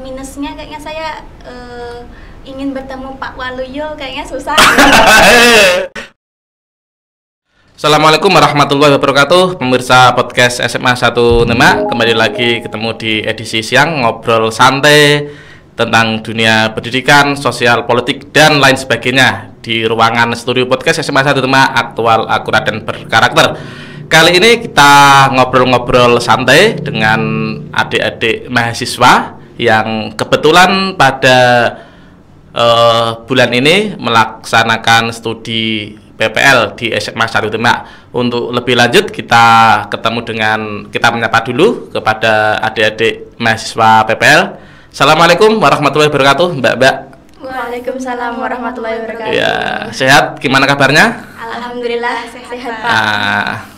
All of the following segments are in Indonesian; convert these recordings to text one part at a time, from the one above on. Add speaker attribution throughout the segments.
Speaker 1: Minusnya kayaknya saya ingin bertemu Pak Waluyo kayaknya susah.
Speaker 2: Assalamualaikum warahmatullahi wabarakatuh. Pemirsa podcast SMA 1 Demak, kembali lagi ketemu di edisi siang ngobrol santai tentang dunia pendidikan, sosial, politik, dan lain sebagainya di ruangan studio podcast SMA 1 Demak, aktual, akurat, dan berkarakter. Kali ini kita ngobrol-ngobrol santai dengan adik-adik mahasiswa yang kebetulan pada bulan ini melaksanakan studi PPL di SMA 1 Demak. Untuk lebih lanjut kita menyapa dulu kepada adik-adik mahasiswa PPL. Assalamualaikum warahmatullahi wabarakatuh, Mbak.
Speaker 1: Waalaikumsalam warahmatullahi wabarakatuh.
Speaker 2: Ya, sehat? Gimana kabarnya?
Speaker 1: Alhamdulillah sehat Pak.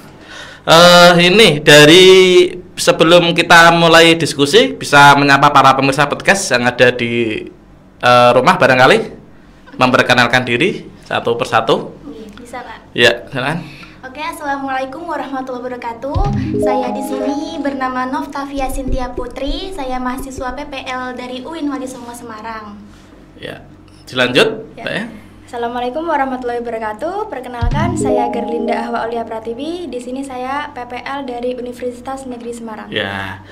Speaker 2: Ini dari sebelum kita mulai diskusi, bisa menyapa para pemirsa podcast yang ada di rumah barangkali, memperkenalkan diri satu persatu.
Speaker 1: Bisa Pak.
Speaker 2: Ya, silakan.
Speaker 1: Oke, assalamualaikum warahmatullahi wabarakatuh. Saya di sini bernama Noftavia Cynthia Putri. Saya mahasiswa PPL dari UIN Wali Songo Semarang.
Speaker 2: Ya, dilanjut.
Speaker 1: Ya. Assalamualaikum warahmatullahi wabarakatuh. Perkenalkan, saya Gerlinda Ahwa Aulia Pratiwi. Di sini saya PPL dari Universitas Negeri Semarang.
Speaker 2: Ya,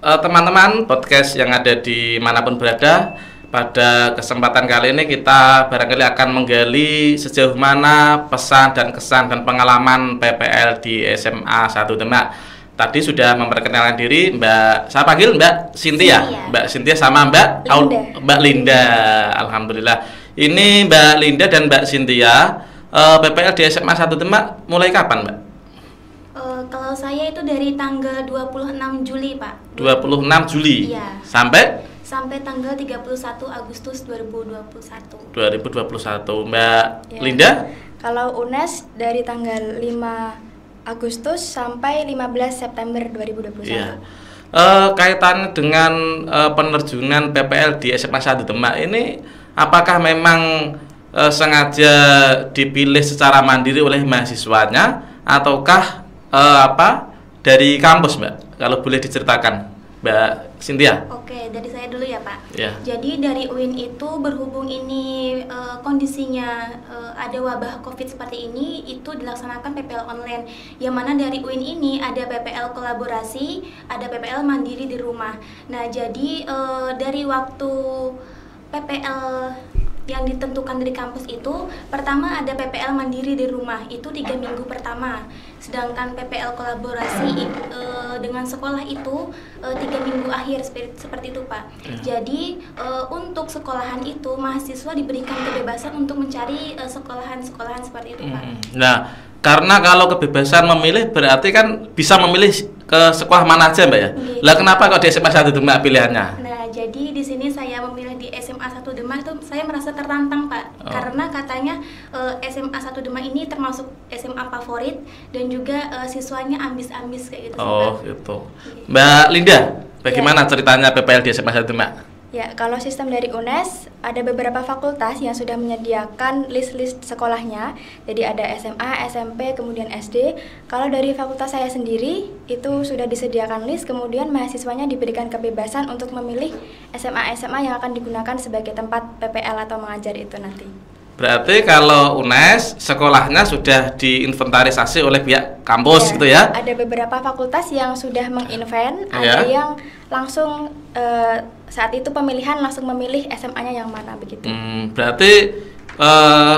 Speaker 2: teman-teman podcast yang ada di manapun berada, pada kesempatan kali ini kita barangkali akan menggali sejauh mana pesan dan kesan dan pengalaman PPL di SMA 1 Demak. Tadi sudah memperkenalkan diri saya panggil Mbak Cynthia. Mbak Cynthia sama Mbak Linda. Alhamdulillah. Ini Mbak Linda dan Mbak Cynthia, PPL di SMA 1 Demak mulai kapan, Mbak?
Speaker 1: Kalau saya itu dari tanggal 26 Juli, Pak.
Speaker 2: 26 Juli?
Speaker 1: Iya.
Speaker 2: Sampai
Speaker 1: tanggal 31 Agustus 2021.
Speaker 2: 2021. Mbak
Speaker 1: Ya.
Speaker 2: Linda?
Speaker 1: Kalau UNES dari tanggal 5 Agustus sampai 15 September 2021.
Speaker 2: Iya. Kaitannya dengan penerjunan PPL di SMA 1 Demak ini, apakah memang sengaja dipilih secara mandiri oleh mahasiswanya ataukah dari kampus, Mbak? Kalau boleh diceritakan, Mbak Cynthia.
Speaker 1: Oke, dari saya dulu ya Pak.
Speaker 2: Ya.
Speaker 1: Jadi dari UIN itu berhubung ini kondisinya ada wabah COVID seperti ini, itu dilaksanakan PPL online. Yang mana dari UIN ini ada PPL kolaborasi, ada PPL mandiri di rumah. Nah, jadi dari waktu PPL yang ditentukan dari kampus itu, pertama ada PPL mandiri di rumah, itu 3 minggu pertama. Sedangkan PPL kolaborasi dengan sekolah itu 3 minggu akhir, seperti itu Pak. Jadi untuk sekolahan itu mahasiswa diberikan kebebasan untuk mencari sekolahan-sekolahan seperti itu Pak.
Speaker 2: Nah, karena kalau kebebasan memilih berarti kan bisa memilih ke sekolah mana aja, Mbak ya? Lah kenapa kok di SMA 1 Demak pilihannya?
Speaker 1: Nah, jadi di sini saya memilih di SMA 1 Demak itu saya merasa tertantang Pak. Karena katanya SMA 1 Demak ini termasuk SMA favorit dan juga siswanya ambis-ambis kayak gitu.
Speaker 2: Gitu. Mbak Linda, bagaimana ceritanya PPL di SMA 1 Demak?
Speaker 1: Ya, kalau sistem dari UNES ada beberapa fakultas yang sudah menyediakan list-list sekolahnya. Jadi ada SMA, SMP, kemudian SD. Kalau dari fakultas saya sendiri itu sudah disediakan list, kemudian mahasiswanya diberikan kebebasan untuk memilih SMA-SMA yang akan digunakan sebagai tempat PPL atau mengajar itu nanti.
Speaker 2: Berarti kalau UNES sekolahnya sudah diinventarisasi oleh pihak kampus gitu ya?
Speaker 1: Ada beberapa fakultas yang sudah menginvent, ada yang langsung saat itu pemilihan langsung memilih SMA-nya yang mana begitu.
Speaker 2: Berarti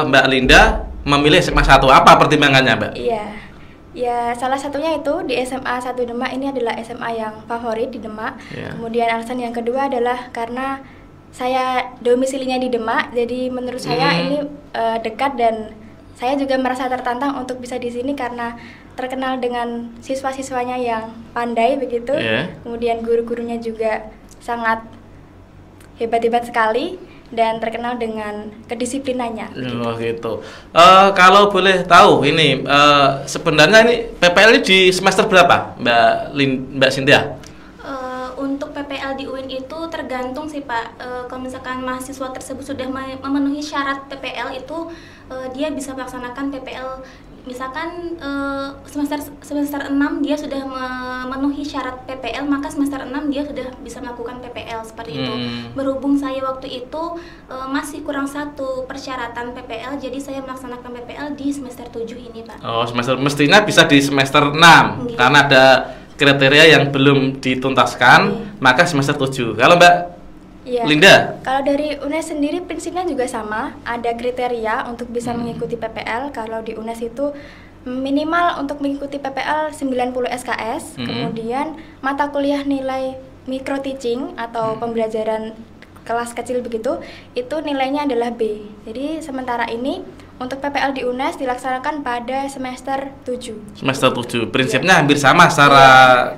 Speaker 2: Mbak Linda memilih SMA 1, apa pertimbangannya, Mbak?
Speaker 1: Iya. Ya, salah satunya itu di SMA 1 Demak ini adalah SMA yang favorit di Demak. Kemudian alasan yang kedua adalah karena saya domisilinya di Demak, jadi menurut saya ini dekat dan saya juga merasa tertantang untuk bisa di sini karena terkenal dengan siswa-siswanya yang pandai begitu. Kemudian guru-gurunya juga sangat hebat-hebat sekali dan terkenal dengan kedisiplinannya.
Speaker 2: Gitu. Kalau boleh tahu ini sebenarnya ini PPL ini di semester berapa, Mbak Cynthia?
Speaker 1: Untuk PPL di UIN itu tergantung sih Pak. Kalau misalkan mahasiswa tersebut sudah memenuhi syarat PPL itu, dia bisa melaksanakan PPL misalkan semester 6 dia sudah memenuhi syarat PPL, maka semester 6 dia sudah bisa melakukan PPL seperti itu. Berhubung saya waktu itu masih kurang satu persyaratan PPL, jadi saya melaksanakan PPL di semester 7 ini, Pak.
Speaker 2: Oh, semester mestinya bisa di semester 6 karena ada kriteria yang belum dituntaskan, maka semester 7. Kalau Mbak Linda?
Speaker 3: Kalau dari UNES sendiri prinsipnya juga sama, ada kriteria untuk bisa mengikuti PPL. Kalau di UNES itu minimal untuk mengikuti PPL 90 SKS, kemudian mata kuliah nilai micro teaching atau pembelajaran kelas kecil begitu, itu nilainya adalah B. Jadi sementara ini untuk PPL di UNES dilaksanakan pada semester 7.
Speaker 2: Semester 7. Prinsipnya hampir sama secara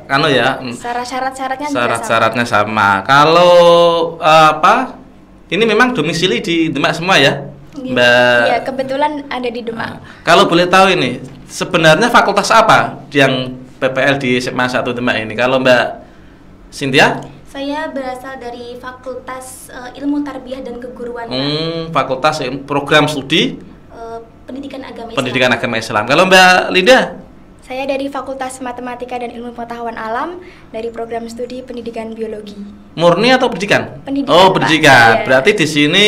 Speaker 3: secara syarat-syaratnya
Speaker 2: syarat-syaratnya sama. Kalau ini memang domisili di Demak semua ya? Mbak.
Speaker 3: Iya, kebetulan ada di Demak.
Speaker 2: Kalau boleh tahu ini, sebenarnya fakultas apa yang PPL di SMA 1 Demak ini? Kalau Mbak Cynthia?
Speaker 1: Saya berasal dari Fakultas Ilmu Tarbiyah dan Keguruan.
Speaker 2: Fakultas program studi
Speaker 1: Pendidikan Agama Islam.
Speaker 2: Pendidikan Agama Islam. Kalau Mbak Linda?
Speaker 3: Saya dari Fakultas Matematika dan Ilmu Pengetahuan Alam dari program studi Pendidikan Biologi.
Speaker 2: Murni atau pendidikan?
Speaker 3: Pendidikan.
Speaker 2: Oh, pendidikan.
Speaker 3: Iya.
Speaker 2: Berarti di sini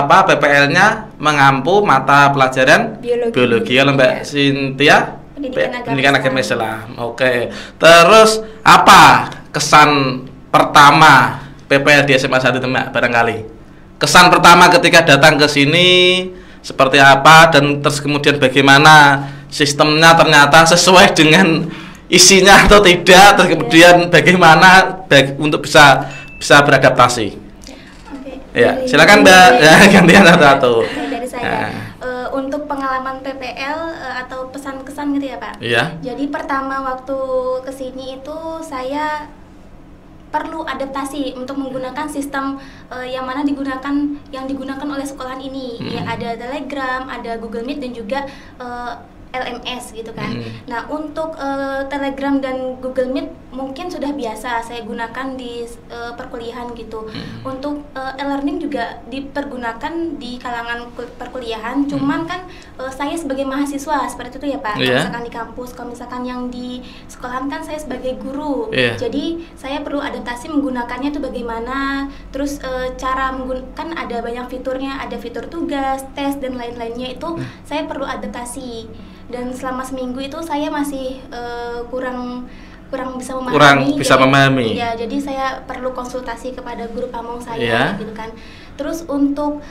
Speaker 2: PPL-nya mengampu mata pelajaran biologi. Kalau Mbak Cynthia? Pendidikan Agama Islam. Oke. Terus apa kesan pertama PPL di SMA 1 Demak barangkali? Kesan pertama ketika datang ke sini seperti apa, dan terus kemudian bagaimana sistemnya ternyata sesuai dengan isinya atau tidak, terus kemudian bagaimana untuk bisa beradaptasi. Ya, silakan Mbak, gantian satu-satu.
Speaker 1: Dari saya. Untuk pengalaman PPL atau pesan-kesan gitu ya, Pak.
Speaker 2: Iya.
Speaker 1: Jadi pertama waktu kesini itu saya perlu adaptasi untuk menggunakan sistem yang digunakan oleh sekolahan ini. Ya, ada Telegram, ada Google Meet dan juga LMS gitu kan. Nah, untuk Telegram dan Google Meet mungkin sudah biasa saya gunakan di perkuliahan gitu. Untuk e-learning juga dipergunakan di kalangan perkuliahan. Cuman kan saya sebagai mahasiswa seperti itu ya Pak. Kalau misalkan di kampus, kalau misalkan yang di sekolahan kan saya sebagai guru. Jadi saya perlu adaptasi menggunakannya itu bagaimana. Terus cara menggunakan ada banyak fiturnya, ada fitur tugas, tes dan lain-lainnya itu saya perlu adaptasi. Dan selama seminggu itu saya masih kurang bisa memahami. Ya, jadi saya perlu konsultasi kepada guru pamong saya gitu kan. Terus untuk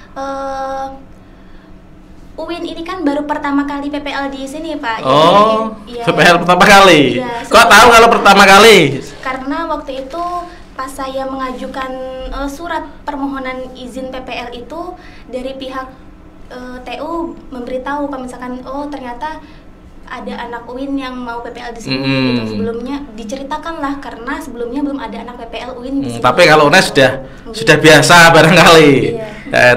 Speaker 1: UIN ini kan baru pertama kali PPL di sini Pak.
Speaker 2: PPL pertama kali. Kok tahu kalau pertama kali?
Speaker 1: Karena waktu itu pas saya mengajukan surat permohonan izin PPL itu dari pihak TU memberitahu kalau misalkan ternyata ada anak UIN yang mau PPL di sini gitu. Sebelumnya diceritakan lah karena sebelumnya belum ada anak PPL UIN di sini.
Speaker 2: Tapi kalau UNES sudah biasa barangkali.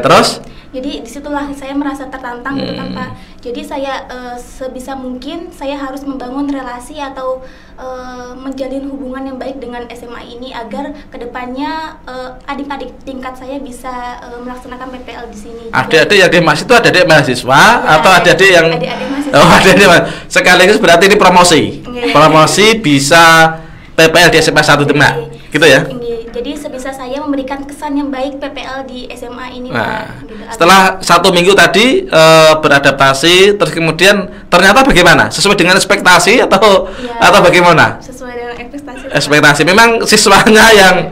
Speaker 2: Terus?
Speaker 1: Jadi disitulah saya merasa tertantang gitu kan Pak. Jadi saya sebisa mungkin saya harus membangun relasi atau menjalin hubungan yang baik dengan SMA ini agar kedepannya adik-adik tingkat saya bisa melaksanakan PPL di sini.
Speaker 2: Adik-adik yang di Mas itu adik-adik mahasiswa atau adik-adik yang
Speaker 1: adik-adik mahasiswa.
Speaker 2: Oh, adik-adik sekaligus berarti ini promosi. Promosi bisa PPL di SMA 1 Demak. Gitu ya?
Speaker 1: Jadi sebisa saya memberikan kesan yang baik PPL di SMA ini Pak. Gitu.
Speaker 2: Setelah 1 minggu tadi beradaptasi, terus kemudian ternyata bagaimana? Sesuai dengan ekspektasi atau bagaimana?
Speaker 1: Sesuai dengan ekspektasi.
Speaker 2: Ekspektasi. Memang siswanya yang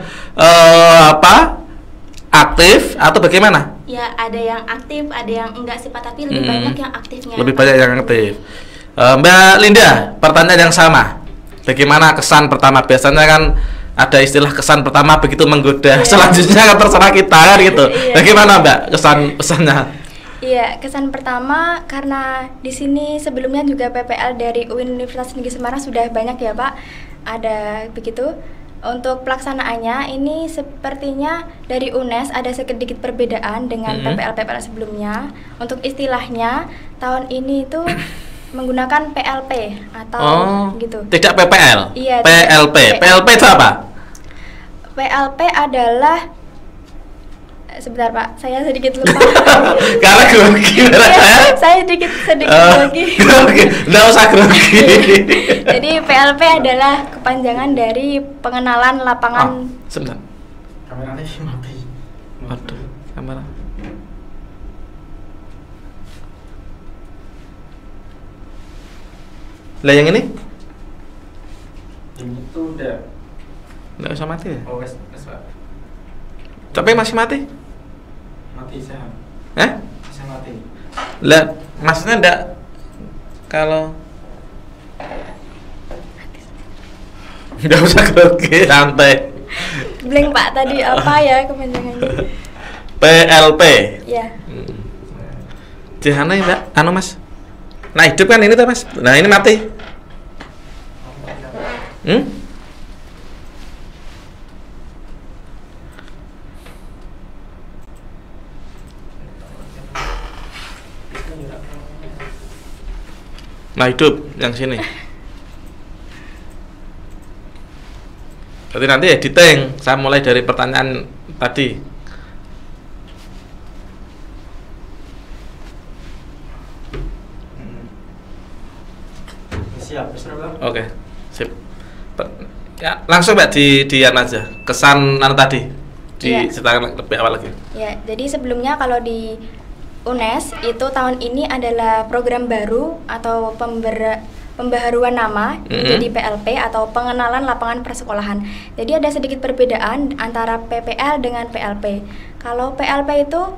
Speaker 2: aktif atau bagaimana?
Speaker 1: Ya, ada yang aktif, ada yang enggak sih Pak, tapi lebih banyak yang aktifnya.
Speaker 2: Lebih banyak yang aktif. Mbak Linda, pertanyaan yang sama. Bagaimana kesan pertama? Biasanya kan ada istilah kesan pertama begitu menggoda, selanjutnya kan terserah kita kan gitu. Bagaimana Mbak kesan pesannya?
Speaker 3: Iya, kesan pertama karena di sini sebelumnya juga PPL dari UIN Universitas Negeri Semarang sudah banyak ya Pak. Ada begitu. Untuk pelaksanaannya ini sepertinya dari UNES ada sedikit perbedaan dengan PPL sebelumnya. Untuk istilahnya tahun ini itu menggunakan PLP atau gitu.
Speaker 2: Tidak PPL.
Speaker 3: Iya,
Speaker 2: PLP. PLP itu apa?
Speaker 3: PLP adalah Sebentar Pak, saya sedikit lupa.
Speaker 2: Karena grogi.
Speaker 3: Saya sedikit grogi.
Speaker 2: Grogi, nggak usah grogi.
Speaker 3: Jadi PLP adalah kepanjangan dari pengenalan lapangan.
Speaker 2: Sebentar.
Speaker 4: Kameranya mati.
Speaker 2: Waduh, kamera. Lah yang ini?
Speaker 4: Yang itu udah.
Speaker 2: Nggak usah mati ya?
Speaker 4: Oh, wes Pak.
Speaker 2: Tapi masih mati?
Speaker 4: Mati saya. Saya mati.
Speaker 2: Lah, maksudnya enggak kalau enggak usah grogi, santai.
Speaker 3: Blank Pak, tadi apa ya kepanjangannya?
Speaker 2: PLP.
Speaker 3: Ya.
Speaker 2: Jangan enggak, anu Mas. Nah, hidup kan ini tuh Mas. Nah, ini mati. Nah, hidup yang sini. Berarti nanti editing. Saya mulai dari pertanyaan tadi.
Speaker 4: Siap, Pak.
Speaker 2: Oke, sip. Ya, langsung Mbak di aja. Kesan tadi. Diceritakan lebih awal lagi.
Speaker 3: Ya, jadi sebelumnya kalau di UNES itu tahun ini adalah program baru atau pembaharuan nama menjadi PLP atau pengenalan lapangan persekolahan. Jadi ada sedikit perbedaan antara PPL dengan PLP. Kalau PLP itu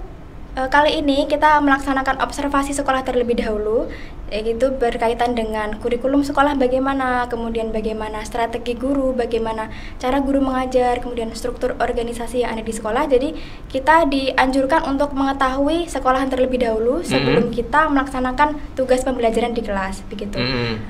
Speaker 3: kali ini kita melaksanakan observasi sekolah terlebih dahulu, yaitu berkaitan dengan kurikulum sekolah bagaimana, kemudian bagaimana strategi guru, bagaimana cara guru mengajar, kemudian struktur organisasi yang ada di sekolah. Jadi kita dianjurkan untuk mengetahui sekolahan terlebih dahulu sebelum kita melaksanakan tugas pembelajaran di kelas, begitu.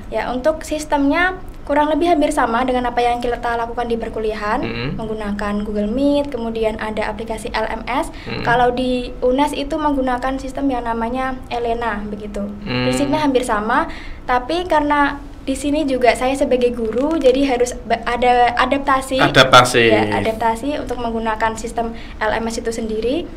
Speaker 3: Ya, untuk sistemnya kurang lebih hampir sama dengan apa yang kita lakukan di perkuliahan, menggunakan Google Meet, kemudian ada aplikasi LMS. Kalau di UNES itu menggunakan sistem yang namanya Elena, begitu. Prinsipnya hampir sama, tapi karena di sini juga saya sebagai guru, jadi harus ada adaptasi. Ya, adaptasi untuk menggunakan sistem LMS itu sendiri.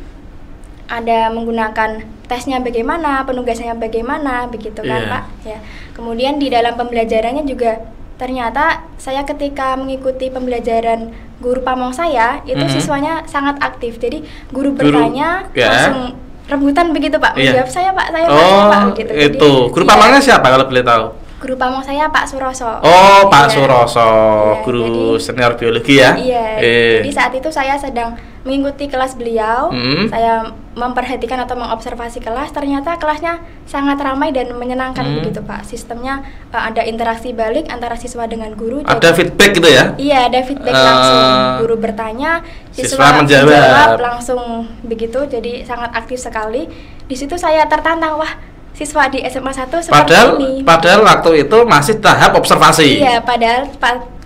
Speaker 3: Ada menggunakan tesnya bagaimana, penugasannya bagaimana, begitu kan Pak? Ya. Kemudian di dalam pembelajarannya juga ternyata saya ketika mengikuti pembelajaran guru pamong saya itu siswanya sangat aktif. Jadi guru bertanya langsung rebutan begitu Pak. Menjawab saya Pak, Pak begitu.
Speaker 2: Itu. Guru pamongnya siapa kalau boleh tahu?
Speaker 3: Guru pamong saya Pak Suroso.
Speaker 2: Oh, Pak Suroso, guru jadi, senior biologi ya?
Speaker 3: Iya. Jadi saat itu saya sedang mengikuti kelas beliau. Saya memperhatikan atau mengobservasi kelas. Ternyata kelasnya sangat ramai dan menyenangkan begitu Pak. Sistemnya ada interaksi balik antara siswa dengan guru.
Speaker 2: Ada feedback gitu ya?
Speaker 3: Iya, ada feedback langsung. Guru bertanya, siswa menjawab langsung begitu. Jadi sangat aktif sekali. Di situ saya tertantang, wah, siswa di SMA 1 seperti ini.
Speaker 2: Padahal waktu itu masih tahap observasi.
Speaker 3: Iya, padahal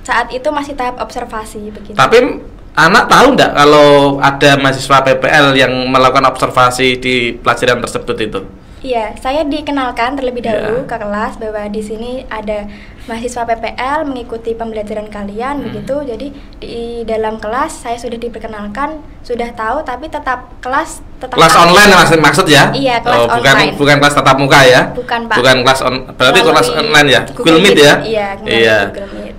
Speaker 3: saat itu masih tahap observasi begitu.
Speaker 2: Tapi anak tahu enggak kalau ada mahasiswa PPL yang melakukan observasi di pelajaran tersebut itu?
Speaker 3: Iya, saya dikenalkan terlebih dahulu ke kelas bahwa di sini ada mahasiswa PPL mengikuti pembelajaran kalian begitu. Jadi di dalam kelas saya sudah diperkenalkan, sudah tahu, tapi tetap kelas
Speaker 2: online maksud ya?
Speaker 3: Iya, kelas online.
Speaker 2: Bukan kelas tatap muka ya?
Speaker 3: Bukan Pak.
Speaker 2: Bukan kelas berarti kelas online ya? Google Meet ya?
Speaker 3: Iya. Google Meet.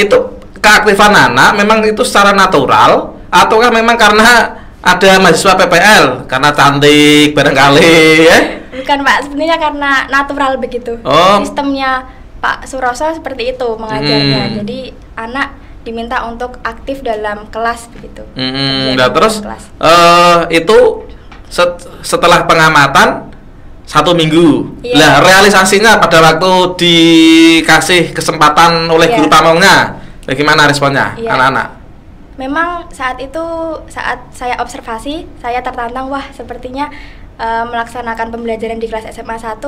Speaker 2: Itu keaktifan anak memang itu secara natural ataukah memang karena ada mahasiswa PPL karena cantik barangkali ya?
Speaker 3: Bukan Pak, sebenarnya karena natural begitu. Sistemnya Pak Suroso seperti itu mengajarnya. Jadi anak diminta untuk aktif dalam kelas begitu.
Speaker 2: Nah, terus itu setelah pengamatan 1 minggu. Lah realisasinya pada waktu dikasih kesempatan oleh guru pamongnya, bagaimana responnya anak-anak?
Speaker 3: Memang saat itu saat saya observasi, saya tertantang, wah sepertinya melaksanakan pembelajaran di kelas SMA 1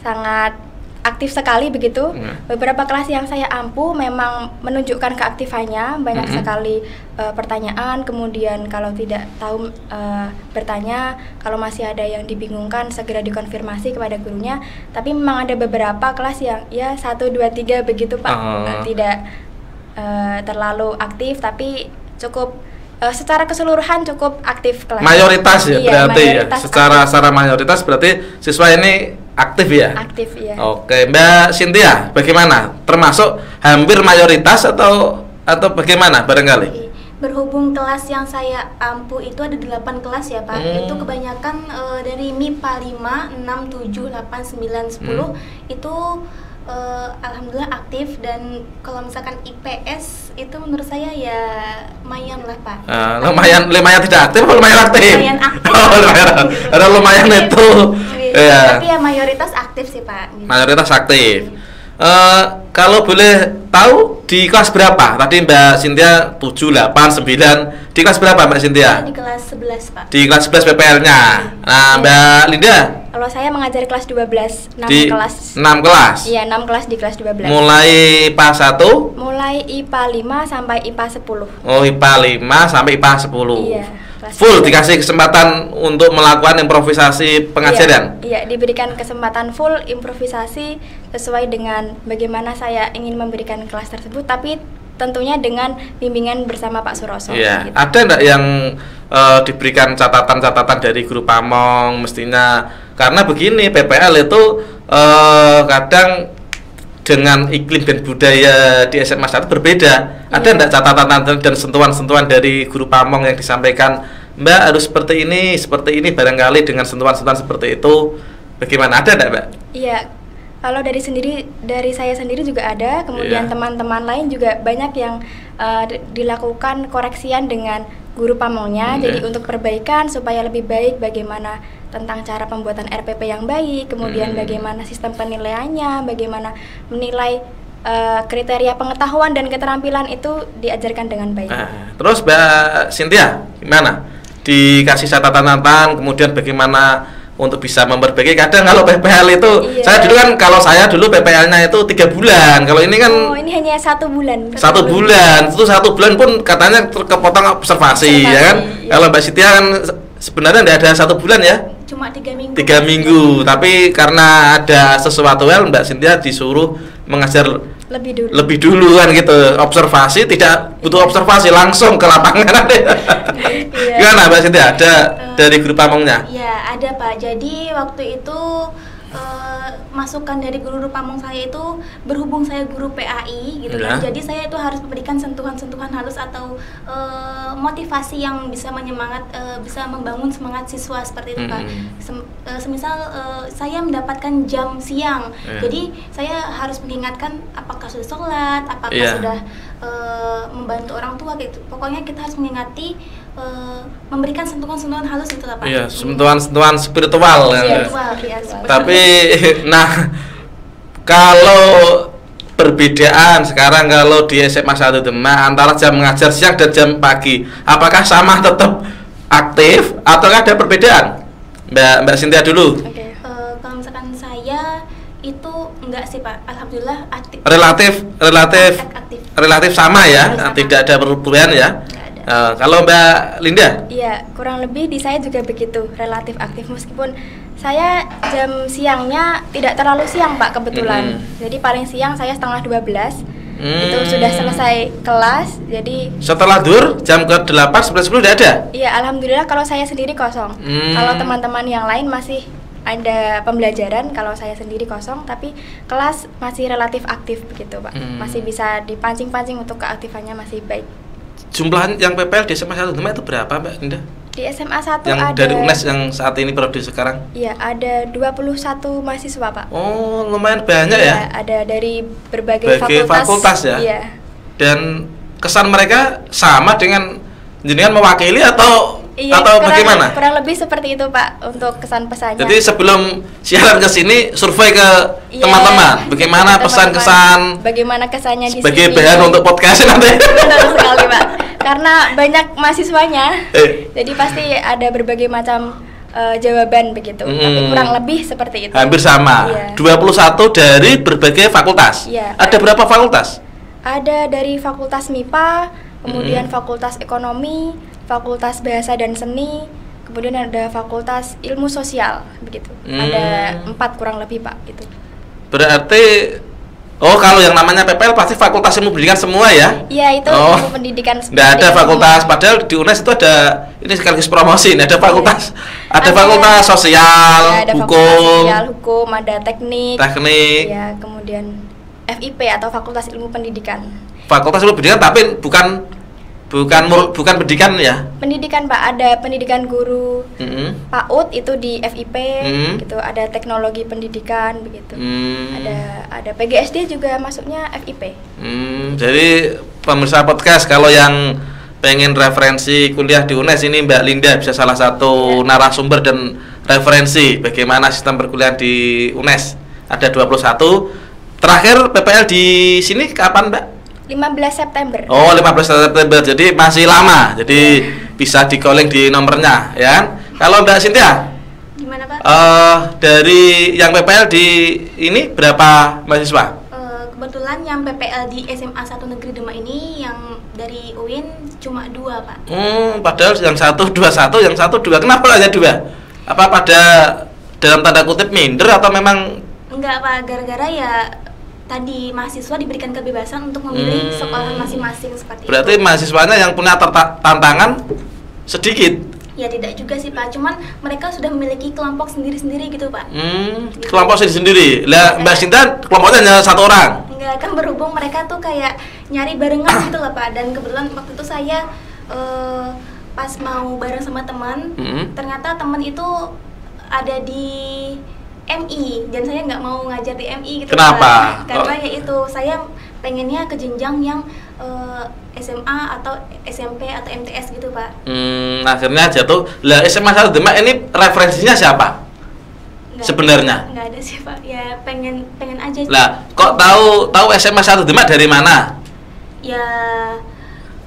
Speaker 3: sangat aktif sekali begitu. Beberapa kelas yang saya ampu memang menunjukkan keaktifannya, banyak sekali pertanyaan, kemudian kalau tidak tahu bertanya, kalau masih ada yang dibingungkan segera dikonfirmasi kepada gurunya. Tapi memang ada beberapa kelas yang ya 1, 2, 3 begitu Pak, tidak terlalu aktif tapi cukup Secara keseluruhan cukup aktif kelas.
Speaker 2: Mayoritas ya,
Speaker 3: Iya,
Speaker 2: berarti
Speaker 3: mayoritas
Speaker 2: ya. Secara mayoritas berarti siswa ini aktif ya.
Speaker 3: aktif ya.
Speaker 2: Oke, Mbak Cynthia, bagaimana? Termasuk hampir mayoritas atau bagaimana barangkali?
Speaker 1: Berhubung kelas yang saya ampu itu ada 8 kelas ya Pak. Itu kebanyakan dari MIPA 5, 6, 7, 8, 9, 10 itu alhamdulillah aktif. Dan kalau misalkan IPS itu menurut saya ya lumayan lah Pak.
Speaker 2: Lumayan tidak aktif atau lumayan aktif?
Speaker 1: Lumayan aktif.
Speaker 2: Lumayan itu.
Speaker 1: Iya. Tapi ya mayoritas aktif sih Pak. Gitu.
Speaker 2: Mayoritas aktif. Kalau boleh tahu di kelas berapa? Tadi Mbak Cynthia 7, 8, 9. Di kelas berapa Mbak Cynthia?
Speaker 1: Di kelas 11 Pak.
Speaker 2: Di kelas 11 PPL-nya. Nah, Mbak Linda?
Speaker 3: Kalau saya mengajar kelas 12, 6
Speaker 2: Di
Speaker 3: kelas.
Speaker 2: 6 kelas?
Speaker 3: Iya, 6 kelas di kelas 12.
Speaker 2: Mulai IPA 1?
Speaker 3: Mulai IPA 5 sampai IPA 10.
Speaker 2: Oh, IPA 5 sampai IPA 10.
Speaker 3: Iya. kelas
Speaker 2: Full
Speaker 3: 12.
Speaker 2: dikasih kesempatan untuk melakukan improvisasi pengajaran?
Speaker 3: Iya, diberikan kesempatan full improvisasi sesuai dengan bagaimana saya ingin memberikan kelas tersebut, tapi tentunya dengan bimbingan bersama Pak Suroso.
Speaker 2: Iya.
Speaker 3: Gitu.
Speaker 2: Ada enggak yang diberikan catatan-catatan dari guru pamong mestinya? Karena begini, PPL itu kadang dengan iklim dan budaya di SMA 1 berbeda. Ada enggak catatan dan sentuhan-sentuhan dari guru pamong yang disampaikan, Mbak harus seperti ini barangkali dengan sentuhan-sentuhan seperti itu. Bagaimana? Ada enggak, Mbak?
Speaker 3: Iya. Kalau dari saya sendiri juga ada, kemudian teman-teman lain juga banyak yang dilakukan koreksian dengan guru pamongnya. Jadi untuk perbaikan supaya lebih baik, bagaimana tentang cara pembuatan RPP yang baik, kemudian bagaimana sistem penilaiannya, bagaimana menilai kriteria pengetahuan dan keterampilan itu diajarkan dengan baik.
Speaker 2: Terus Mbak Cynthia, gimana? Dikasih catatan-catatan, kemudian bagaimana untuk bisa memperbaiki. Kadang kalau PPL itu, kalau saya dulu PPL-nya itu 3 bulan. Kalau ini kan
Speaker 3: ini hanya 1 bulan.
Speaker 2: 1 bulan. Itu 1 bulan pun katanya terkepotong observasi, ya kan? Iya. Kalau Mbak Cynthia kan sebenarnya tidak ada 1 bulan ya.
Speaker 1: Cuma 3 minggu.
Speaker 2: 3 minggu. Tapi karena ada sesuatu Mbak Cynthia disuruh mengajar lebih dulu kan gitu. Observasi tidak butuh observasi, langsung ke lapangan. Gimana Mbak Cynthia? Ada dari guru pamongnya?
Speaker 1: Ya ada Pak. Jadi waktu itu masukan dari guru pamong saya itu, berhubung saya guru PAI gitu kan. Jadi saya itu harus memberikan sentuhan-sentuhan halus atau motivasi yang bisa bisa membangun semangat siswa seperti itu Pak. Semisal saya mendapatkan jam siang. Jadi saya harus mengingatkan apakah sudah sholat, apakah sudah membantu orang tua gitu. Pokoknya kita harus mengingati, memberikan sentuhan-sentuhan halus itu Pak.
Speaker 2: Iya, sentuhan-sentuhan spiritual. Tapi nah, kalau perbedaan sekarang kalau di SMA 1 Demak antara jam mengajar siang dan jam pagi, apakah sama tetap aktif atau ada perbedaan? Mbak Cynthia dulu.
Speaker 1: Kalau misalkan saya itu enggak sih Pak, alhamdulillah aktif. Relatif sama ya, tidak ada perubahan ya. Kalau Mbak Linda?
Speaker 3: Iya, kurang lebih di saya juga begitu, relatif aktif, meskipun saya jam siangnya tidak terlalu siang Pak kebetulan. Jadi paling siang saya setengah 12. Itu sudah selesai kelas. Jadi
Speaker 2: setelah dur jam ke-8 11 10 tidak ada?
Speaker 3: Iya, alhamdulillah kalau saya sendiri kosong. Kalau teman-teman yang lain masih ada pembelajaran, kalau saya sendiri kosong, tapi kelas masih relatif aktif begitu Pak. Masih bisa dipancing-pancing untuk keaktifannya masih baik.
Speaker 2: Jumlah yang PPL di SMA 1 Demak itu berapa Mbak Linda?
Speaker 3: Di SMA 1
Speaker 2: yang
Speaker 3: ada
Speaker 2: dari UNES yang saat ini periode sekarang?
Speaker 3: Iya, ada 21 mahasiswa Pak.
Speaker 2: Oh, lumayan banyak ya?
Speaker 3: Ada dari berbagai fakultas
Speaker 2: ya?
Speaker 3: Iya.
Speaker 2: Dan kesan mereka sama dengan jenengan mewakili atau bagaimana?
Speaker 3: Kurang lebih seperti itu Pak untuk kesan pesannya.
Speaker 2: Jadi sebelum siaran ke sini survei ke teman-teman, bagaimana pesan-kesan?
Speaker 3: Bagaimana kesannya di
Speaker 2: sebagai
Speaker 3: sini?
Speaker 2: bahan untuk podcast nanti.
Speaker 3: Benar sekali Pak. Karena banyak mahasiswanya, jadi pasti ada berbagai macam jawaban begitu. Tapi kurang lebih seperti itu.
Speaker 2: Hampir sama. 21 dari berbagai fakultas. Ada berapa fakultas?
Speaker 3: Ada dari Fakultas MIPA, kemudian Fakultas Ekonomi, Fakultas Bahasa dan Seni, kemudian ada Fakultas Ilmu Sosial begitu. Ada 4 kurang lebih Pak gitu.
Speaker 2: Berarti Oh, kalau yang namanya PPL pasti fakultas ilmu pendidikan semua ya?
Speaker 3: Iya, itu ilmu pendidikan.
Speaker 2: Nggak ada fakultas, padahal di UNES itu ada, ini sekaligus promosi, ada fakultas, ada fakultas sosial,
Speaker 3: ya, ada
Speaker 2: hukum,
Speaker 3: fakultas sosial, hukum, ada teknik,
Speaker 2: ya,
Speaker 3: kemudian FIP atau Fakultas Ilmu Pendidikan.
Speaker 2: Fakultas ilmu pendidikan, tapi bukan pendidikan ya?
Speaker 3: Pendidikan Pak, ada pendidikan guru, PAUD itu di FIP, gitu. Ada teknologi pendidikan begitu. Ada PGSD juga masuknya FIP.
Speaker 2: Jadi pemirsa podcast, kalau yang pengen referensi kuliah di UNES ini Mbak Linda bisa salah satu narasumber dan referensi bagaimana sistem perkuliahan di UNES. Ada 21. Terakhir PPL di sini kapan, Mbak?
Speaker 3: 15 September.
Speaker 2: Oh, 15 September. Jadi masih lama. Jadi bisa di-calling di nomornya, ya. Kalau Mbak Cynthia?
Speaker 1: Gimana, Pak?
Speaker 2: Dari yang PPL di ini berapa mahasiswa?
Speaker 1: Kebetulan yang PPL di SMA 1 Negeri Demak ini yang dari UIN cuma 2, Pak.
Speaker 2: Padahal yang satu 21, yang satu 2. Kenapa hanya 2? Apa pada dalam tanda kutip minder atau memang?
Speaker 1: Enggak, Pak, gara-gara ya tadi mahasiswa diberikan kebebasan untuk memilih sekolah masing-masing seperti
Speaker 2: berarti
Speaker 1: itu.
Speaker 2: Mahasiswanya yang punya tantangan sedikit?
Speaker 1: Ya tidak juga sih, Pak, cuman mereka sudah memiliki kelompok sendiri-sendiri gitu, Pak. Gitu.
Speaker 2: Kelompok sendiri. Lah Mbak Sinta kelompoknya hanya 1 orang?
Speaker 1: Enggak, kan berhubung mereka tuh kayak nyari barengan gitu loh, Pak. Dan kebetulan waktu itu saya pas mau bareng sama teman, ternyata teman itu ada di MI dan saya nggak mau ngajar di MI gitu.
Speaker 2: Kenapa?
Speaker 1: Karena ya itu saya pengennya ke jenjang yang SMA atau SMP atau MTS gitu, Pak.
Speaker 2: Akhirnya jatuh. Lah SMA 1 Demak ini referensinya siapa? Sebenarnya?
Speaker 1: Nggak ada sih, Pak. Ya pengen aja.
Speaker 2: Lah kok tahu SMA 1 Demak dari mana?
Speaker 1: Ya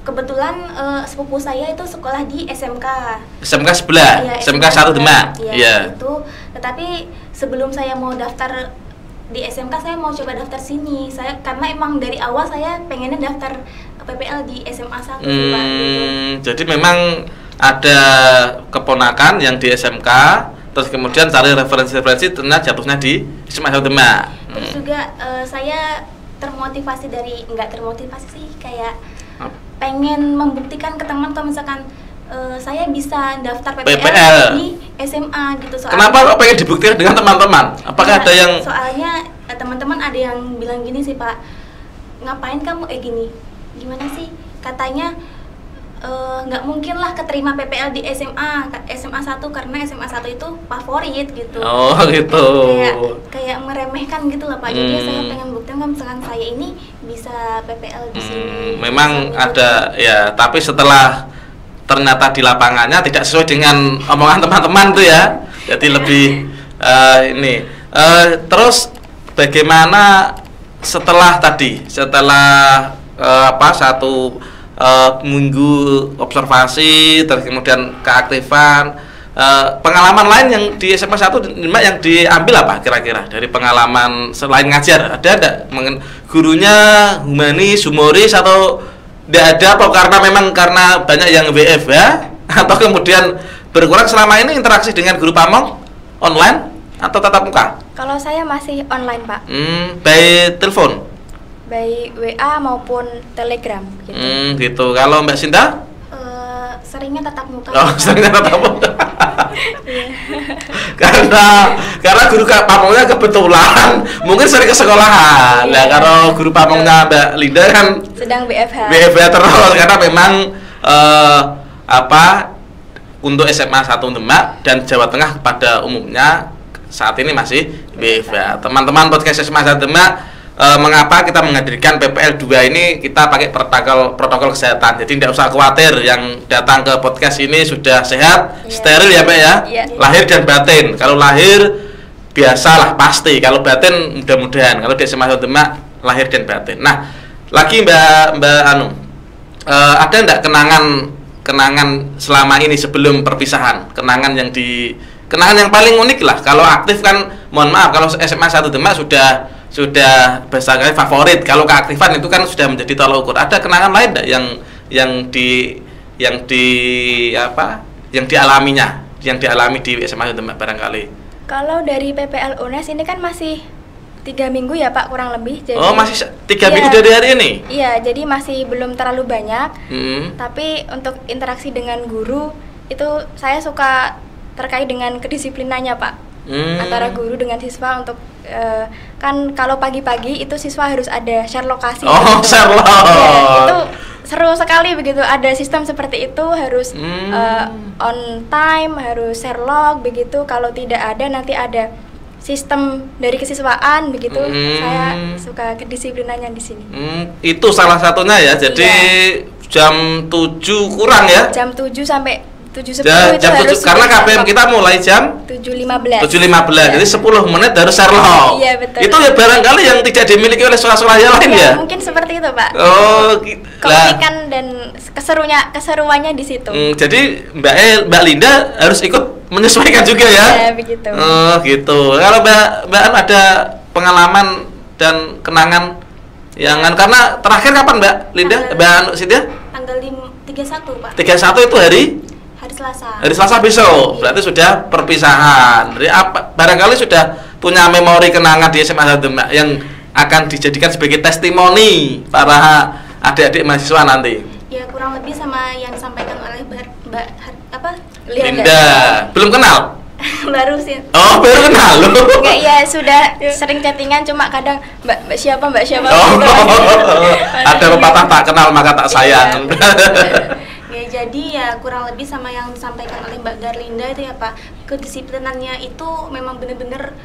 Speaker 1: kebetulan sepupu saya itu sekolah di SMK.
Speaker 2: SMK sebelah,
Speaker 1: ya,
Speaker 2: SMK 1 Demak.
Speaker 1: Iya. Itu. Tetapi sebelum saya mau daftar di SMK, saya mau coba daftar sini. Saya karena emang dari awal saya pengennya daftar PPL di SMA 1 sih, Pak. Gitu.
Speaker 2: Jadi memang ada keponakan yang di SMK, terus kemudian cari referensi ternyata jatuhnya di SMA 1 Demak.
Speaker 1: Terus juga saya termotivasi nggak termotivasi sih, kayak pengen membuktikan ke teman kalau misalkan saya bisa daftar PPL di SMA gitu. Soalnya,
Speaker 2: kenapa kok pengen dibuktikan dengan teman-teman? Apakah ada yang?
Speaker 1: Soalnya teman-teman ada yang bilang gini sih, Pak, ngapain kamu gimana sih? Katanya nggak mungkin lah keterima PPL di SMA 1 karena SMA 1 itu favorit gitu.
Speaker 2: Oh gitu.
Speaker 1: Kayak meremehkan gitu lah, Pak. Jadi saya pengen buktiin kalau misalkan saya ini bisa PPL di sini.
Speaker 2: Memang ada ya, tapi setelah ternyata di lapangannya tidak sesuai dengan omongan teman-teman tuh ya. Jadi lebih terus bagaimana setelah satu minggu observasi, terus kemudian keaktifan, pengalaman lain yang di SMA 1 yang diambil apa kira-kira dari pengalaman selain ngajar? Ada enggak gurunya humanis, humoris atau tidak ada, apa karena banyak yang WFH atau kemudian berkurang selama ini interaksi dengan guru pamong online atau tatap muka?
Speaker 3: Kalau saya masih online, Pak.
Speaker 2: By telepon?
Speaker 3: By WA maupun Telegram gitu.
Speaker 2: Gitu. Kalau Mbak Sinta?
Speaker 1: Seringnya tatap muka.
Speaker 2: Oh, seringnya tatap muka. karena guru pamongnya kebetulan mungkin sering ke sekolahan. Nah, kalau guru pamongnya Mbak Linda kan
Speaker 3: sedang WFH
Speaker 2: terus karena memang untuk SMA 1 Demak dan Jawa Tengah pada umumnya saat ini masih WFH. Teman-teman podcast SMA 1 Demak, mengapa kita menghadirkan PPL 2 ini, kita pakai protokol kesehatan. Jadi tidak usah khawatir, yang datang ke podcast ini sudah sehat, steril ya, Pak ya. Lahir dan batin. Kalau lahir biasalah pasti, kalau batin mudah-mudahan. Kalau di SMA 1 Demak lahir dan batin. Nah, lagi Mbak Anu, ada enggak kenangan selama ini sebelum perpisahan? Kenangan yang paling unik lah. Kalau aktif kan, mohon maaf, kalau SMA 1 Demak sudah bahasa kali favorit. Kalau keaktifan itu kan sudah menjadi tolak ukur. Ada kenangan lain enggak yang dialami di SMA Demak barangkali?
Speaker 3: Kalau dari PPL UNES ini kan masih 3 minggu ya Pak kurang lebih. Jadi,
Speaker 2: oh masih 3
Speaker 3: iya,
Speaker 2: minggu dari hari ini?
Speaker 3: Iya, jadi masih belum terlalu banyak. Tapi untuk interaksi dengan guru itu saya suka terkait dengan kedisiplinannya Pak. Antara guru dengan siswa untuk kan kalau pagi-pagi itu siswa harus ada share lokasi.
Speaker 2: Oh
Speaker 3: gitu.
Speaker 2: share log.
Speaker 3: Ya, itu seru sekali begitu, ada sistem seperti itu, harus on time, harus share log begitu. Kalau tidak ada nanti ada sistem dari kesiswaan begitu. Saya suka kedisiplinannya di sini.
Speaker 2: Itu salah satunya ya. Jadi jam 7 kurang ya.
Speaker 3: Jam 7 sampai 7.10
Speaker 2: jam
Speaker 3: itu harus
Speaker 2: 7 karena KBM kita mulai jam
Speaker 3: 7.15.
Speaker 2: 7.15. Jadi 10 menit harus share log.
Speaker 3: Iya, betul.
Speaker 2: Itu ya barangkali yang tidak dimiliki oleh sekolah-sekolah yang lain ya.
Speaker 3: Mungkin seperti itu, Pak.
Speaker 2: Oh,
Speaker 3: keunikan dan keseruannya di situ.
Speaker 2: Jadi Mbak Linda harus ikut menyesuaikan juga ya.
Speaker 3: Ya, begitu.
Speaker 2: Oh, gitu. Kalau Mbak An ada pengalaman dan kenangan yang karena terakhir kapan Mbak Linda? Mbak Sintia?
Speaker 1: Tanggal 31, Pak.
Speaker 2: 31 itu hari
Speaker 1: Selasa.
Speaker 2: Hari Selasa besok. Berarti sudah perpisahan. Jadi barangkali sudah punya memori kenangan di SMA Demak yang akan dijadikan sebagai testimoni para adik-adik mahasiswa nanti.
Speaker 1: Ya kurang lebih sama yang disampaikan oleh Mbak
Speaker 2: Linda. Belum kenal?
Speaker 1: Baru sih.
Speaker 2: Oh, baru kenal loh.
Speaker 3: Enggak, ya sudah sering chattingan, cuma kadang Mbak siapa.
Speaker 2: Oh, ada pepatah tak kenal maka tak sayang.
Speaker 1: Ya, jadi ya kurang lebih sama yang disampaikan oleh Mbak Garlinda itu ya Pak. Kedisiplinannya itu memang benar-benar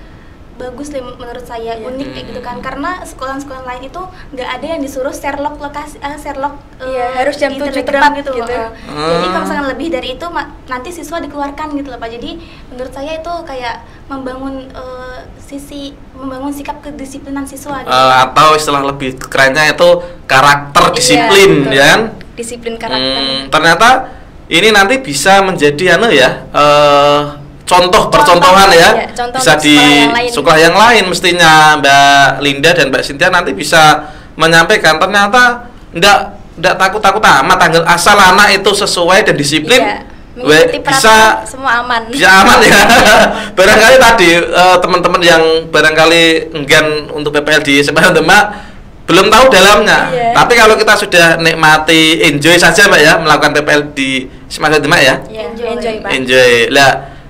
Speaker 1: bagus deh menurut saya, unik kayak gitu kan, karena sekolah-sekolah lain itu nggak ada yang disuruh share log lokasi,
Speaker 3: harus jam 7
Speaker 1: Telegram
Speaker 3: tepat gitu.
Speaker 1: Jadi kalau misalkan lebih dari itu nanti siswa dikeluarkan gitu loh Pak. Jadi menurut saya itu kayak membangun sikap kedisiplinan siswa gitu.
Speaker 2: Atau istilah lebih kerennya itu karakter disiplin,
Speaker 3: betul.
Speaker 2: Ya kan?
Speaker 3: Disiplin karakter.
Speaker 2: Ternyata ini nanti bisa menjadi contoh percontohan ya,
Speaker 3: contoh
Speaker 2: bisa di sekolah yang lain mestinya Mbak Linda dan Mbak Sintia nanti bisa menyampaikan ternyata enggak takut-takut amat, asal anak itu sesuai dan disiplin.
Speaker 3: Mengikuti
Speaker 2: bisa
Speaker 3: semua aman.
Speaker 2: Bisa aman ya. Barangkali tadi teman-teman yang barangkali enggan untuk PPL di SMA Demak belum tahu dalamnya. Tapi kalau kita sudah nikmati, enjoy saja Mbak ya melakukan PPL di SMA Demak ya.
Speaker 3: Enjoy Pak.
Speaker 2: Enjoy. Lah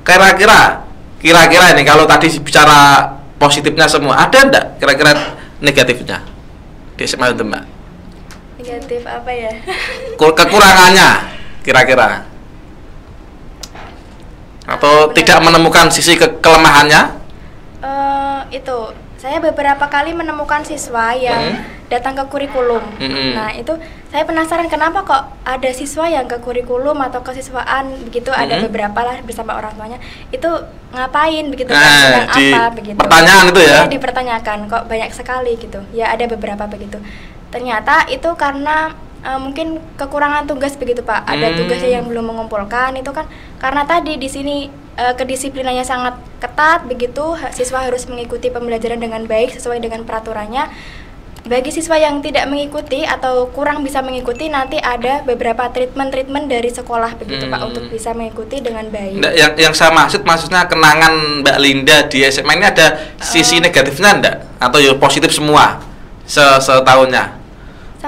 Speaker 2: kira-kira ini kalau tadi bicara positifnya semua, ada enggak kira-kira negatifnya di SMA Demak?
Speaker 3: Negatif apa ya?
Speaker 2: Kekurangannya kira-kira, atau tidak menemukan sisi kelemahannya?
Speaker 3: Itu saya beberapa kali menemukan siswa yang datang ke kurikulum. Nah itu saya penasaran kenapa kok ada siswa yang ke kurikulum atau kesiswaan begitu, ada beberapa lah bersama orang tuanya, itu ngapain begitu, sedang apa begitu.
Speaker 2: Pertanyaan itu ya?
Speaker 3: Dipertanyakan kok banyak sekali gitu. Ya ada beberapa begitu. Ternyata itu karena mungkin kekurangan tugas begitu Pak. Ada tugasnya yang belum mengumpulkan, itu kan karena tadi di sini kedisiplinannya sangat ketat begitu, siswa harus mengikuti pembelajaran dengan baik sesuai dengan peraturannya. Bagi siswa yang tidak mengikuti atau kurang bisa mengikuti, nanti ada beberapa treatment dari sekolah begitu Pak, untuk bisa mengikuti dengan baik.
Speaker 2: Yang saya maksudnya kenangan Mbak Linda di SMA ini ada sisi negatifnya enggak? Atau ya positif semua setahunnya?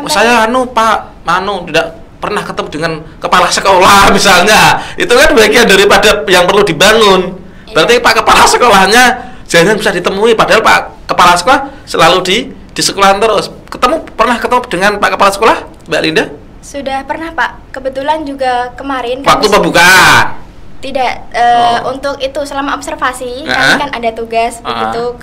Speaker 2: Saya Pak tidak pernah ketemu dengan kepala sekolah misalnya, itu kan bagian daripada yang perlu dibangun. Berarti Pak kepala sekolahnya jangan bisa ditemui, padahal Pak kepala sekolah selalu di sekolahan terus. Pernah ketemu dengan Pak kepala sekolah Mbak Linda?
Speaker 3: Sudah pernah Pak, kebetulan juga kemarin
Speaker 2: waktu pembukaan.
Speaker 3: Tidak, untuk itu selama observasi kami kan ada tugas begitu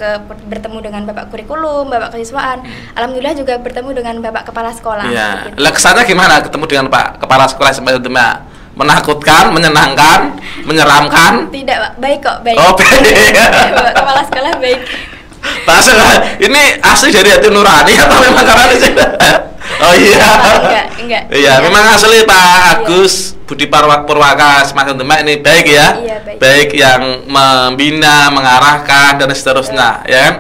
Speaker 3: bertemu dengan Bapak kurikulum, Bapak kesiswaan. Alhamdulillah juga bertemu dengan Bapak kepala sekolah.
Speaker 2: Iya. Lah kesannya gimana ketemu dengan Pak kepala sekolah SMA Demak? Menakutkan, menyenangkan, menyeramkan?
Speaker 3: Tidak Pak, baik kok, baik.
Speaker 2: Oh, baik.
Speaker 3: Bapak kepala sekolah baik.
Speaker 2: Ini asli dari hati nurani atau memang karena Oh iya.
Speaker 3: Enggak.
Speaker 2: Iya, memang asli Pak Agus Budi Purwaka SMA Demak ini baik ya.
Speaker 3: Iya,
Speaker 2: baik yang membina, mengarahkan dan seterusnya, ya kan?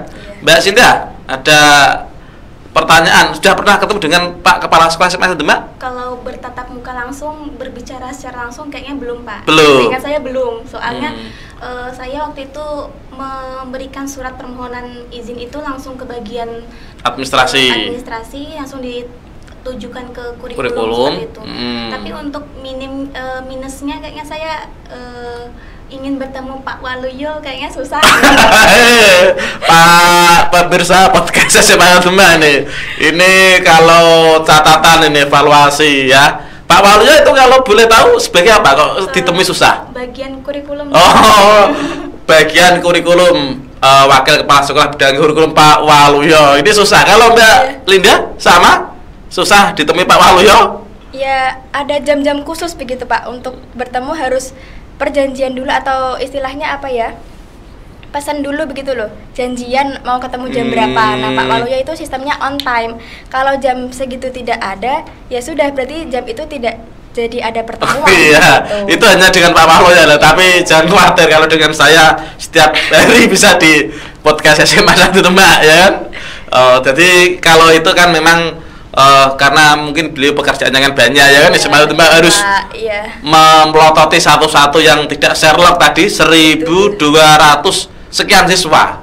Speaker 2: Mbak Sinta, ada pertanyaan, sudah pernah ketemu dengan Pak Kepala Sekolah SMA 1 Demak?
Speaker 1: Kalau bertatap muka langsung, berbicara secara langsung kayaknya belum, Pak.
Speaker 2: Belum.
Speaker 1: Seingat saya belum. Soalnya saya waktu itu memberikan surat permohonan izin itu langsung ke bagian
Speaker 2: Administrasi.
Speaker 1: langsung ditujukan ke kurikulum seperti itu. Tapi untuk minusnya kayaknya saya ingin bertemu Pak Waluyo kayaknya susah.
Speaker 2: Pak pemirsa podcast SMA Demak nih. Ini kalau catatan ini evaluasi ya. Pak Waluyo itu kalau boleh tahu sebagai apa kok ditemui susah?
Speaker 1: Bagian kurikulum.
Speaker 2: Oh, bagian kurikulum wakil kepala sekolah bidang kurikulum Pak Waluyo. Ini susah. Kalau Mbak Linda sama? Susah ditemui Pak Waluyo?
Speaker 3: Ya, ada jam-jam khusus begitu Pak. Untuk bertemu harus perjanjian dulu atau istilahnya apa ya? Pesan dulu begitu loh. Janjian mau ketemu jam berapa. Nah, Pak Waluyo itu sistemnya on time. Kalau jam segitu tidak ada, ya sudah berarti jam itu tidak jadi ada pertemuan.
Speaker 2: Iya,
Speaker 3: gitu.
Speaker 2: itu hanya dengan Pak Waluyo ya. Tapi jangan khawatir kalau dengan saya setiap hari bisa di podcast SMA 1 Demak ya kan. Jadi kalau itu kan memang karena mungkin beliau pekerjaannya kan banyak ya kan, SMA Demak harus melototi satu-satu yang tidak Sherlock tadi 1.200 sekian siswa.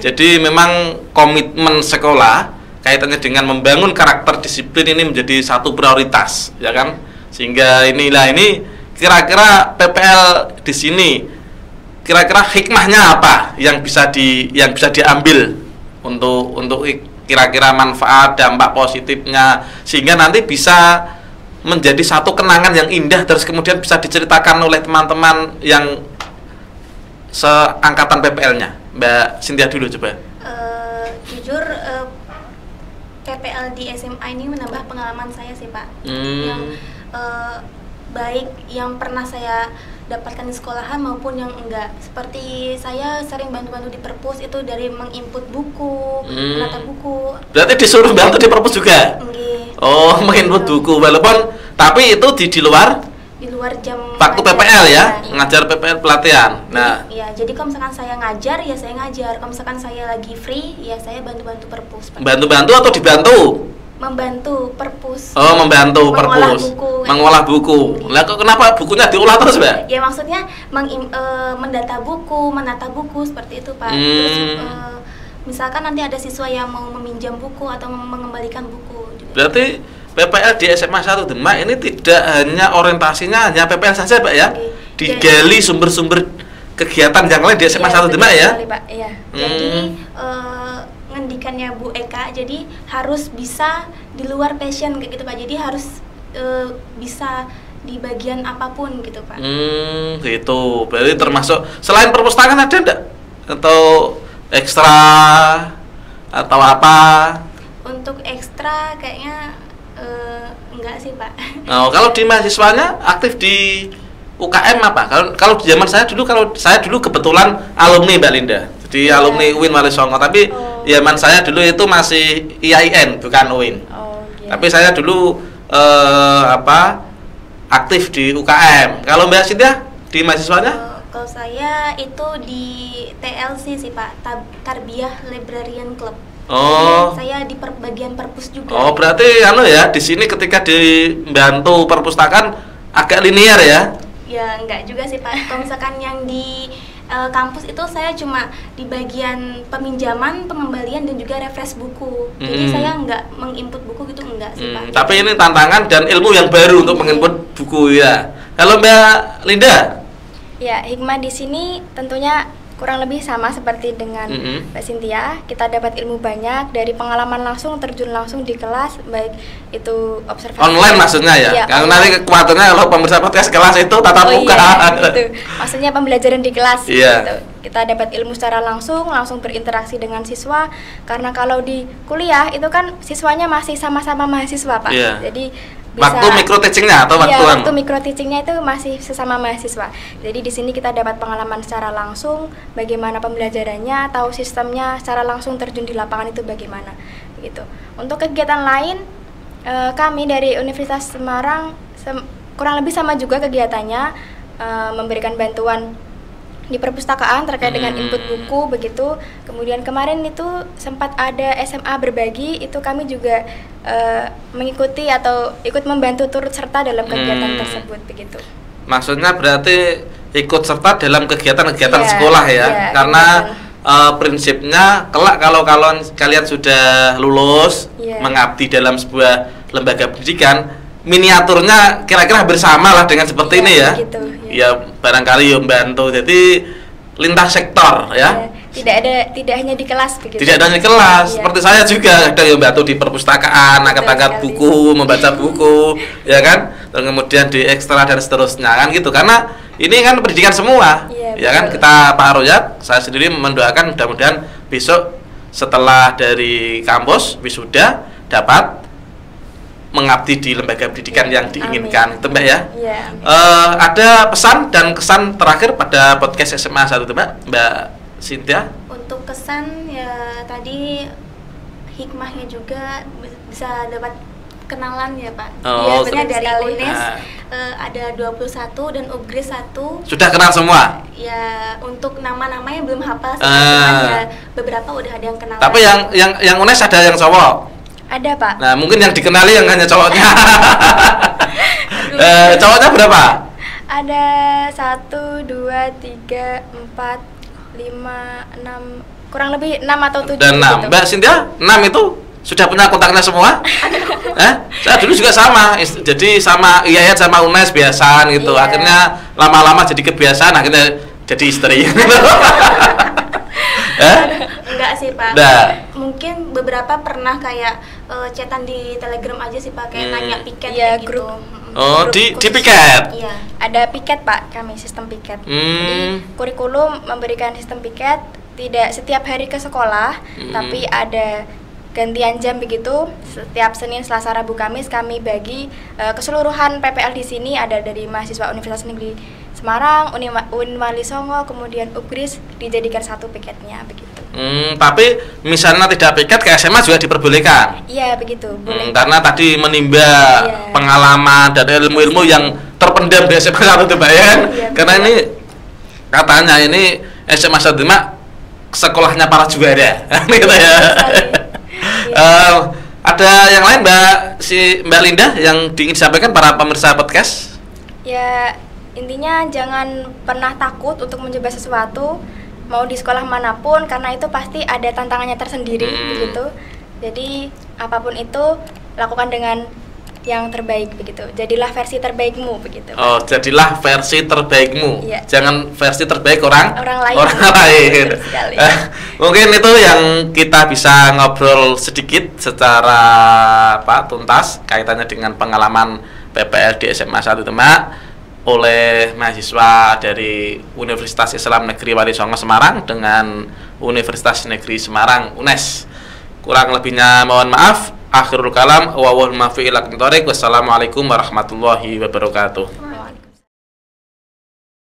Speaker 2: Jadi memang komitmen sekolah kaitannya dengan membangun karakter disiplin ini menjadi satu prioritas ya kan. Sehingga ini kira-kira PPL di sini kira-kira hikmahnya apa yang bisa diambil untuk kira-kira manfaat dampak positifnya sehingga nanti bisa menjadi satu kenangan yang indah terus kemudian bisa diceritakan oleh teman-teman yang seangkatan PPL-nya. Mbak Cynthia dulu coba.
Speaker 1: Jujur PPL di SMA ini menambah pengalaman saya sih Pak. Yang baik yang pernah saya dapatkan di sekolahan maupun yang enggak. Seperti saya sering bantu-bantu di perpus itu dari menginput buku, menata buku.
Speaker 2: Berarti disuruh bantu di perpus juga?
Speaker 1: Nggih.
Speaker 2: Oh, menginput buku walaupun tapi itu di luar
Speaker 1: jam
Speaker 2: waktu PPL ya, ngajar PPL pelatihan. Nah,
Speaker 1: iya, jadi kalau misalkan saya ngajar ya saya ngajar. Kalau misalkan saya lagi free ya saya bantu-bantu perpus.
Speaker 2: Bantu-bantu atau dibantu?
Speaker 1: Membantu perpus.
Speaker 2: Oh, membantu
Speaker 1: mengolah
Speaker 2: perpus.
Speaker 1: Buku,
Speaker 2: mengolah buku. Lah kenapa bukunya diolah terus, Mbak?
Speaker 1: Ya maksudnya mendata buku, menata buku seperti itu, Pak. Terus misalkan nanti ada siswa yang mau meminjam buku atau mengembalikan buku.
Speaker 2: Berarti PPL di SMA 1 Demak ini tidak hanya orientasinya hanya PPL saja, Pak ya? Digali sumber-sumber kegiatan yang lain di SMA 1 Demak ya?
Speaker 3: Pak, iya.
Speaker 1: Jadi ngendikannya Bu Eka, jadi harus bisa di luar passion kayak gitu Pak. Jadi harus bisa di bagian apapun gitu Pak.
Speaker 2: Gitu. Berarti termasuk selain perpustakaan ada enggak? Atau ekstra atau apa?
Speaker 1: Untuk ekstra kayaknya enggak sih Pak.
Speaker 2: Oh, kalau di mahasiswanya aktif di UKM apa? Kalau di zaman saya dulu kebetulan alumni Mbak Linda. Jadi alumni UIN Wali Songo, tapi zaman saya dulu itu masih IAIN bukan UIN. Tapi saya dulu aktif di UKM. Kalau Mbak Cynthia di mahasiswanya?
Speaker 1: Kalau saya itu di TLC sih Pak, Tarbiyah Librarian Club.
Speaker 2: Oh.
Speaker 1: Saya di bagian perpus juga.
Speaker 2: Oh, berarti ya di sini ketika dibantu perpustakaan agak linear ya?
Speaker 1: Ya enggak juga sih Pak. Kalau misalkan yang di kampus itu saya cuma di bagian peminjaman, pengembalian dan juga refresh buku. Jadi saya enggak menginput buku gitu enggak sih Pak.
Speaker 2: Tapi ini tantangan dan ilmu yang baru untuk menginput buku ya. Halo Mbak Linda.
Speaker 3: Ya, hikmah di sini tentunya kurang lebih sama seperti dengan Mbak Cynthia. Kita dapat ilmu banyak dari pengalaman langsung, terjun langsung di kelas, baik itu observasi
Speaker 2: online maksudnya ya? Kalau nanti kekuatannya kalau pemirsa podcast kelas itu tatap muka.
Speaker 3: Gitu. Maksudnya pembelajaran di kelas
Speaker 2: gitu.
Speaker 3: Kita dapat ilmu secara langsung berinteraksi dengan siswa. Karena kalau di kuliah itu kan siswanya masih sama-sama mahasiswa Pak. Jadi bisa,
Speaker 2: waktu micro teachingnya atau
Speaker 3: waktu micro teachingnya itu masih sesama mahasiswa. Jadi di sini kita dapat pengalaman secara langsung bagaimana pembelajarannya, tahu sistemnya secara langsung, terjun di lapangan itu bagaimana gitu. Untuk kegiatan lain kami dari Universitas Semarang kurang lebih sama juga kegiatannya, memberikan bantuan di perpustakaan terkait dengan input buku begitu. Kemudian kemarin itu sempat ada SMA berbagi, itu kami juga mengikuti atau ikut membantu turut serta dalam kegiatan tersebut begitu.
Speaker 2: Maksudnya berarti ikut serta dalam kegiatan-kegiatan sekolah ya, karena prinsipnya kelak kalau kalian sudah lulus mengabdi dalam sebuah lembaga pendidikan, miniaturnya kira-kira bersama lah dengan seperti ini ya.
Speaker 3: Begitu,
Speaker 2: ya barangkali membantu, jadi lintas sektor ya.
Speaker 3: Tidak hanya di kelas begitu.
Speaker 2: Tidak hanya di kelas, seperti saya juga ada yang bantu di perpustakaan, angkat-angkat buku, membaca buku, ya kan? Dan kemudian di ekstra dan seterusnya kan gitu. Karena ini kan pendidikan semua, ya kan? Kita Pak Royat, saya sendiri mendoakan mudah-mudahan besok setelah dari kampus wisuda dapat mengabdi di lembaga pendidikan yang diinginkan, itu Mbak ya. Ada pesan dan kesan terakhir pada podcast SMA 1 itu Mbak Cynthia?
Speaker 1: Untuk kesan ya tadi hikmahnya juga bisa dapat kenalan ya Pak. Biasanya dari UNES ada 21 dan UGRIS 1.
Speaker 2: Sudah kenal semua?
Speaker 1: Ya untuk nama-namanya belum hafal, cuman ya beberapa udah ada yang kenal.
Speaker 2: Tapi yang UNES ada yang cowok?
Speaker 3: Ada Pak.
Speaker 2: Nah mungkin yang dikenali yang hanya cowoknya. Cowoknya berapa?
Speaker 3: Ada 1, 2, 3, 4, 5, 6, kurang lebih 6 atau 7
Speaker 2: dan 6. Gitu. Mbak Cynthia, 6 itu sudah punya kontaknya semua? Saya dulu juga sama, jadi sama IAIN sama UNES biasaan gitu. Akhirnya lama-lama jadi kebiasaan, akhirnya jadi istri.
Speaker 1: Enggak sih Pak. Mungkin beberapa pernah kayak chatan di Telegram aja sih Pak, kayak nanya piket gitu.
Speaker 2: Di piket?
Speaker 1: Iya.
Speaker 3: Ada piket Pak, kami sistem piket. Jadi kurikulum memberikan sistem piket, tidak setiap hari ke sekolah, tapi ada gantian jam begitu. Setiap Senin, Selasa, Rabu, Kamis kami bagi keseluruhan PPL di sini ada dari mahasiswa Universitas Negeri Semarang, Unwali Songo, kemudian UGRIS dijadikan satu piketnya begitu.
Speaker 2: Tapi misalnya tidak piket ke SMA juga diperbolehkan?
Speaker 3: Iya begitu, boleh.
Speaker 2: Karena tadi menimba pengalaman dan ilmu-ilmu yang terpendam di SMA 1 itu Mbak ya. Karena ini katanya ini SMA 1 sekolahnya para juara gitu ya. Ada yang lain Mbak Linda yang ingin disampaikan para pemirsa podcast?
Speaker 3: Ya intinya jangan pernah takut untuk mencoba sesuatu, mau di sekolah manapun, karena itu pasti ada tantangannya tersendiri begitu. Jadi apapun itu lakukan dengan yang terbaik begitu. Jadilah versi terbaikmu begitu.
Speaker 2: Oh, jadilah versi terbaikmu. Jangan versi terbaik orang lain. Mungkin itu yang kita bisa ngobrol sedikit secara tuntas kaitannya dengan pengalaman PPL di SMA 1 Demak oleh mahasiswa dari Universitas Islam Negeri Wali Songo Semarang dengan Universitas Negeri Semarang UNES. Kurang lebihnya mohon maaf. Akhirul kalam wa wal mafi'il. Wassalamualaikum warahmatullahi wabarakatuh.